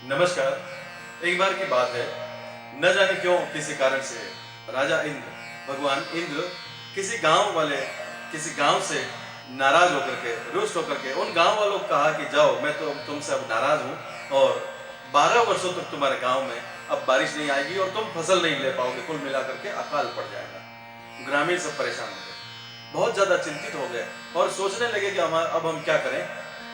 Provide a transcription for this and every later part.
नमस्कार। एक बार की बात है, न जाने क्यों किसी कारण से राजा इंद्र, भगवान इंद्र किसी गांव से नाराज होकर के, रुष्ट होकर के उन गांव वालों को कहा कि जाओ, मैं तो तुमसे अब नाराज हूं और 12 वर्षों तक तुम्हारे गांव में अब बारिश नहीं आएगी और तुम फसल नहीं ले पाओगे, कुल मिलाकर के अकाल पड़ जाएगा। ग्रामीण सब परेशान हो गए, बहुत ज्यादा चिंतित हो गए और सोचने लगे कि अब हम क्या करें।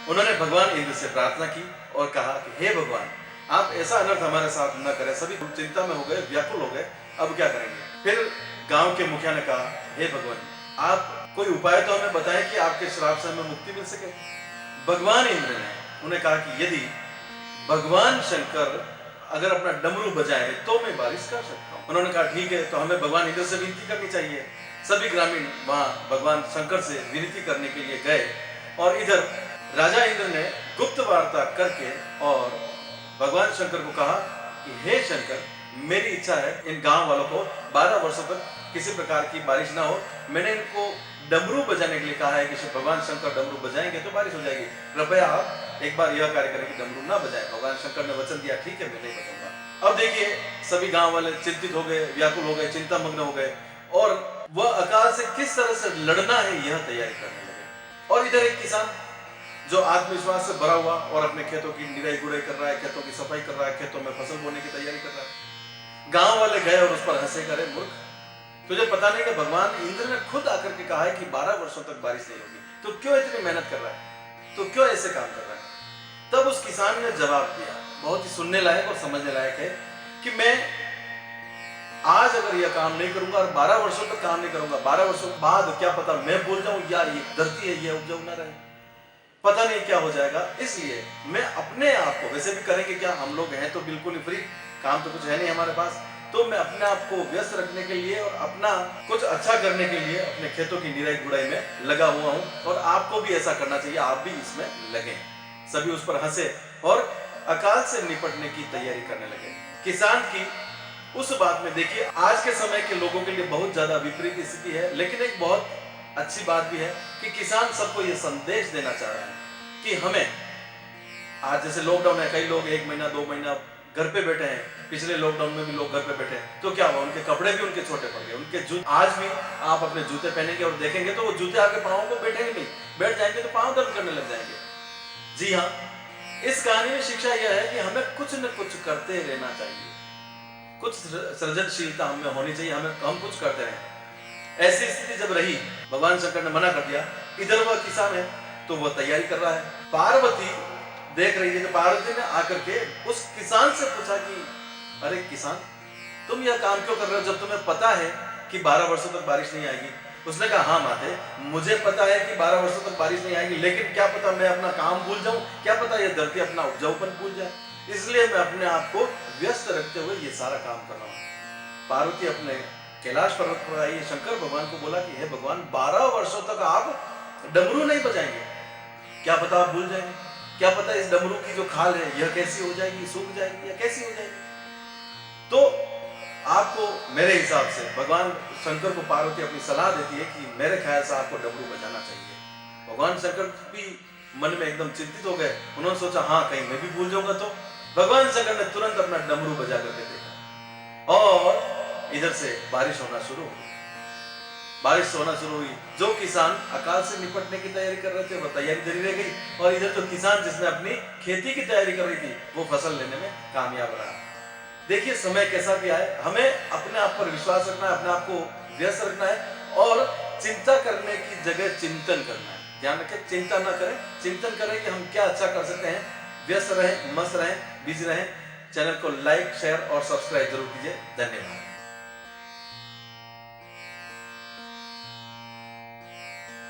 उन्होंने भगवान इंद्र से प्रार्थना की और कहा कि हे भगवान, आप ऐसा अनर्थ हमारे साथ न करें। सभी चिंता में हो गए, व्याकुल हो गए, अब क्या करेंगे। फिर गांव के मुखिया ने कहा, हे भगवान, आप कोई उपाय तो हमें बताएं कि आपके श्राप से हमें मुक्ति मिल सके। भगवान इंद्र ने उन्हें कहा कि यदि भगवान शंकर अगर अपना डमरू बजाए तो मैं बारिश कर सकता हूँ। उन्होंने कहा ठीक है, तो हमें भगवान इंद्र से विनती करनी चाहिए। सभी ग्रामीण वहां भगवान शंकर से विनती करने के लिए गए और इधर राजा इंद्र ने गुप्त वार्ता करके और भगवान शंकर को कहा कि हे शंकर, मेरी इच्छा है इन गांव वालों को 12 वर्षों तक किसी प्रकार की बारिश ना हो। मैंने इनको डमरू बजाने के लिए कहा है कि भगवान शंकर डमरू बजाएंगे तो बारिश हो जाएगी। कृपया आप एक बार यह कार्य करें कि डमरू ना बजाएं। भगवान शंकर ने वचन दिया, ठीक है, मैं नहीं बजाऊंगा। अब देखिए, सभी गांव वाले चिंतित हो गए, व्याकुल हो गए, चिंतामग्न हो गए और वह अकाल से किस तरह से लड़ना है यह तैयारी करने लगे। और इधर एक किसान जो आत्मविश्वास से भरा हुआ और अपने खेतों की निराई गुड़ाई कर रहा है, खेतों की सफाई कर रहा है, खेतों में फसल बोने की तैयारी कर रहा है। गांव वाले गए और उस पर हंसे, करे मूर्ख, तुझे पता नहीं कि भगवान इंद्र ने खुद आकर के कहा है कि 12 वर्षों तक बारिश नहीं होगी, तो क्यों इतनी मेहनत कर रहा है, तो क्यों ऐसे काम कर रहा है। तब उस किसान ने जवाब दिया, बहुत ही सुनने लायक और समझने लायक है, कि मैं आज अगर यह काम नहीं करूंगा और 12 वर्षों तक काम नहीं करूंगा, 12 वर्षों के बाद क्या पता मैं भूल जाऊं या ये धरती है ये उपजाऊ ना रहे, पता नहीं क्या हो जाएगा। इसलिए मैं अपने आप को, वैसे भी करेंगे क्या, हम लोग हैं तो बिल्कुल ही फ्री, काम तो कुछ है नहीं हमारे पास, तो मैं अपने आप को व्यस्त रखने के लिए और अपना कुछ अच्छा करने के लिए अपने खेतों की निराई गुड़ाई में लगा हुआ हूं और आपको भी ऐसा करना चाहिए, आप भी इसमें लगे। सभी उस पर हंसे और अकाल से निपटने की तैयारी करने लगे। किसान की उस बात में देखिए, आज के समय के लोगों के लिए बहुत ज्यादा विपरीत स्थिति है, लेकिन एक बहुत अच्छी बात भी है कि किसान सबको यह संदेश देना चाह रहा है कि हमें, आज जैसे लॉकडाउन है, कई लोग 1 महीना 2 महीना घर पे बैठे हैं, पिछले लॉकडाउन में भी लोग घर पे बैठे हैं, तो क्या हुआ, उनके कपड़े भी उनके छोटे पड़ गए, उनके जूते, आज भी आप अपने जूते पहनेंगे और देखेंगे तो वो जूते आके पाँव को बैठेंगे नहीं, बैठ जाएंगे तो पाँव दर्द करने लग जाएंगे। जी हाँ, इस कहानी में शिक्षा यह है कि हमें कुछ न कुछ करते रहना चाहिए, कुछ सृजनशीलता हमें होनी चाहिए, हम कुछ करते रहें। ऐसी स्थिति जब रही, भगवान शंकर ने मना कर दिया। इधर वह किसान है तो वह तैयारी कर रहा है, पार्वती देख रही है। तो पार्वती ने आकर के उस किसान से पूछा कि अरे किसान, तुम यह काम क्यों कर रहे हो जब तुम्हें पता है कि 12 वर्षों तक बारिश नहीं आएगी। उसने कहा, हाँ माते, मुझे पता है कि 12 वर्षों तक बारिश नहीं आएगी, लेकिन क्या पता मैं अपना काम भूल जाऊं, क्या पता यह धरती अपना उपजाऊपन भूल जाए, इसलिए मैं अपने आप को व्यस्त रखते हुए ये सारा काम कर रहा हूं। पार्वती अपने कैलाश पर्वत पर आई, शंकर भगवान को बोला कि हे भगवान, 12 वर्षों तक आप डमरू नहीं बजाएंगे, क्या पता आप भूल जाएंगे, क्या पता इस डमरू की जो खाल है यह कैसी हो जाएगी, सूख जाएगी या कैसी हो जाएगी। तो आपको, मेरे हिसाब से भगवान शंकर को पार्वती अपनी सलाह देती है कि मेरे ख्याल से आपको डमरू बजाना चाहिए। भगवान शंकर भी मन में एकदम चिंतित हो गए, उन्होंने सोचा हाँ कहीं मैं भी भूल जाऊंगा। तो भगवान शंकर ने तुरंत अपना डमरू बजा करके देखा और इधर से बारिश होना शुरू हुई। बारिश होना शुरू हुई, जो किसान अकाल से निपटने की तैयारी कर रहे थे वो तैयारी जारी रह गई और इधर जो किसान जिसने अपनी खेती की तैयारी कर रही थी वो फसल लेने में कामयाब रहा। देखिए, समय कैसा भी आए, हमें अपने आप पर विश्वास रखना है, अपने आप को व्यस्त रखना है और चिंता करने की जगह चिंतन करना है। ध्यान रखें, चिंता ना करें, चिंतन करें कि हम क्या अच्छा कर सकते हैं। व्यस्त रहें, मस्त रहें, बिजी रहें। चैनल को लाइक, शेयर और सब्सक्राइब जरूर कीजिए। धन्यवाद।